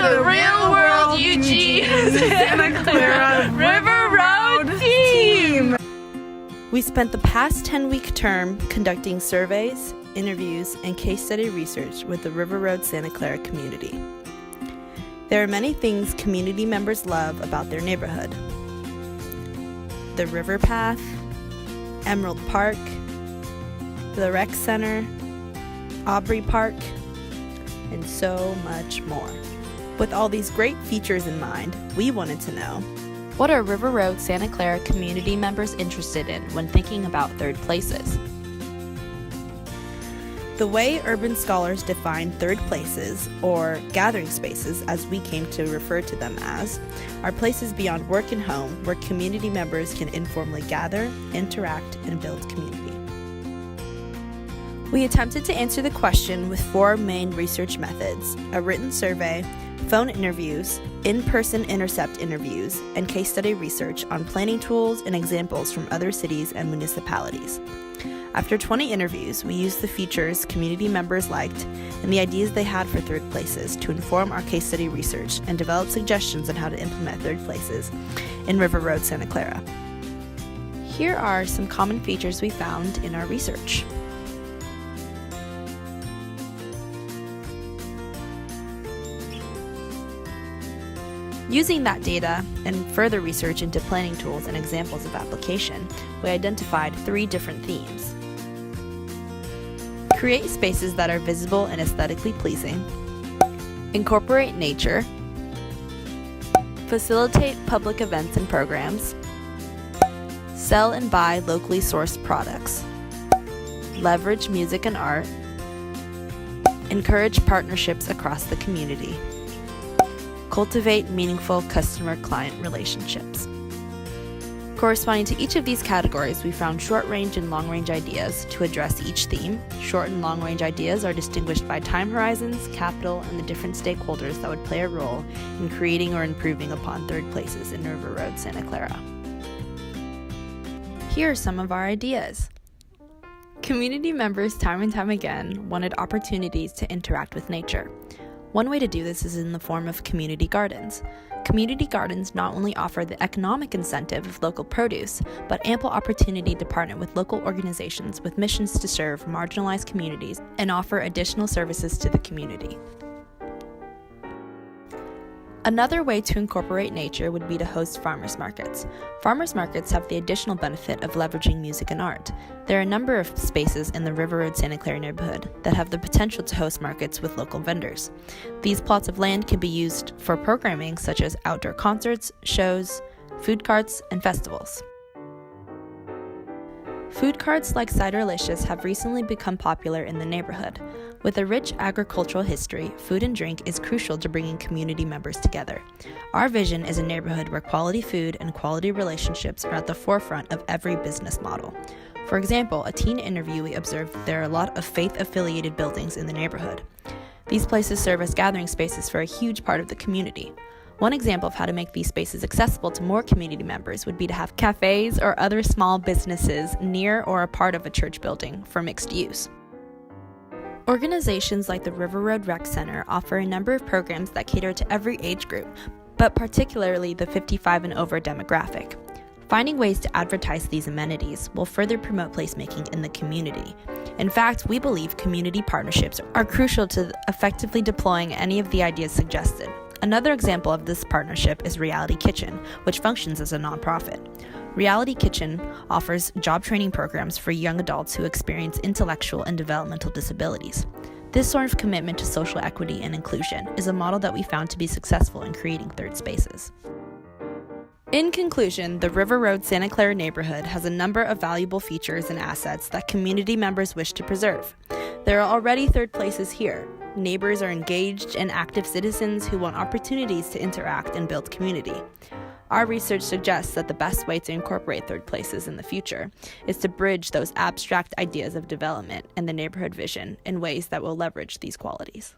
the Real World Eugene Santa Clara River Road team! We spent the past 10-week term conducting surveys, interviews, and case study research with the River Road Santa Clara community. There are many things community members love about their neighborhood. The river path, Emerald Park, the rec center, Aubrey Park, and so much more. With all these great features in mind, we wanted to know, what are River Road Santa Clara community members interested in when thinking about third places? the way urban scholars define third places, or gathering spaces as we came to refer to them as, are places beyond work and home where community members can informally gather, interact, and build community. We attempted to answer the question with 4 main research methods: a written survey, phone interviews, in-person intercept interviews, and case study research on planning tools and examples from other cities and municipalities. After 20 interviews, we used the features community members liked and the ideas they had for third places to inform our case study research and develop suggestions on how to implement third places in River Road, Santa Clara. Here are some common features we found in our research. Using that data and further research into planning tools and examples of application, we identified 3 different themes. Create spaces that are visible and aesthetically pleasing. Incorporate nature. Facilitate public events and programs. Sell and buy locally sourced products. Leverage music and art. Encourage partnerships across the community. Cultivate meaningful customer-client relationships. Corresponding to each of these categories, we found short-range and long-range ideas to address each theme. Short and long-range ideas are distinguished by time horizons, capital, and the different stakeholders that would play a role in creating or improving upon third places in River Road, Santa Clara. Here are some of our ideas. Community members time and time again wanted opportunities to interact with nature. One way to do this is in the form of community gardens. Community gardens not only offer the economic incentive of local produce, but ample opportunity to partner with local organizations with missions to serve marginalized communities and offer additional services to the community. Another way to incorporate nature would be to host farmers markets. Farmers markets have the additional benefit of leveraging music and art. There are a number of spaces in the River Road Santa Clara neighborhood that have the potential to host markets with local vendors. These plots of land can be used for programming such as outdoor concerts, shows, food carts, and festivals. Food carts like Ciderlicious have recently become popular in the neighborhood. With a rich agricultural history, food and drink is crucial to bringing community members together. Our vision is a neighborhood where quality food and quality relationships are at the forefront of every business model. For example, a teen interviewee observed that there are a lot of faith-affiliated buildings in the neighborhood. These places serve as gathering spaces for a huge part of the community. One example of how to make these spaces accessible to more community members would be to have cafes or other small businesses near or a part of a church building for mixed use. Organizations like the River Road Rec Center offer a number of programs that cater to every age group, but particularly the 55 and over demographic. Finding ways to advertise these amenities will further promote placemaking in the community. In fact, we believe community partnerships are crucial to effectively deploying any of the ideas suggested. Another example of this partnership is Reality Kitchen, which functions as a nonprofit. Reality Kitchen offers job training programs for young adults who experience intellectual and developmental disabilities. This sort of commitment to social equity and inclusion is a model that we found to be successful in creating third spaces. In conclusion, the River Road Santa Clara neighborhood has a number of valuable features and assets that community members wish to preserve. There are already third places here. Neighbors are engaged and active citizens who want opportunities to interact and build community. Our research suggests that the best way to incorporate third places in the future is to bridge those abstract ideas of development and the neighborhood vision in ways that will leverage these qualities.